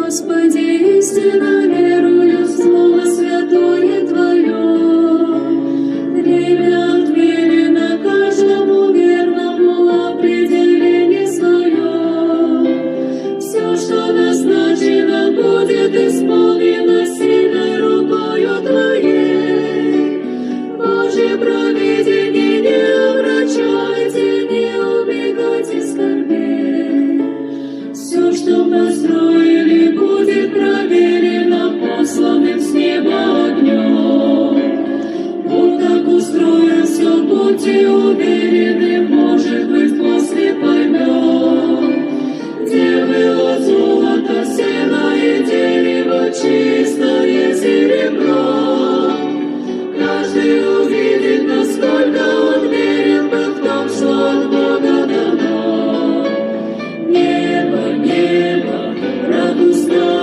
Господи, истинно верую в Слово Святое Твое. Время отмерено каждому верному определение свое. Все, что назначено, будет исполнено сильной рукою Твоей. Божье провидение не омрачайте, не убегайте скорбей. Все, что построили, будет проверено посланным с неба огнем. Бог так устроил все, будьте уверены, может быть, после поймем. Где было золото, сено и дерево, чистое серебро. Каждый увидит, насколько он верен был в том, что от Бога дано. Небо, небо, радостное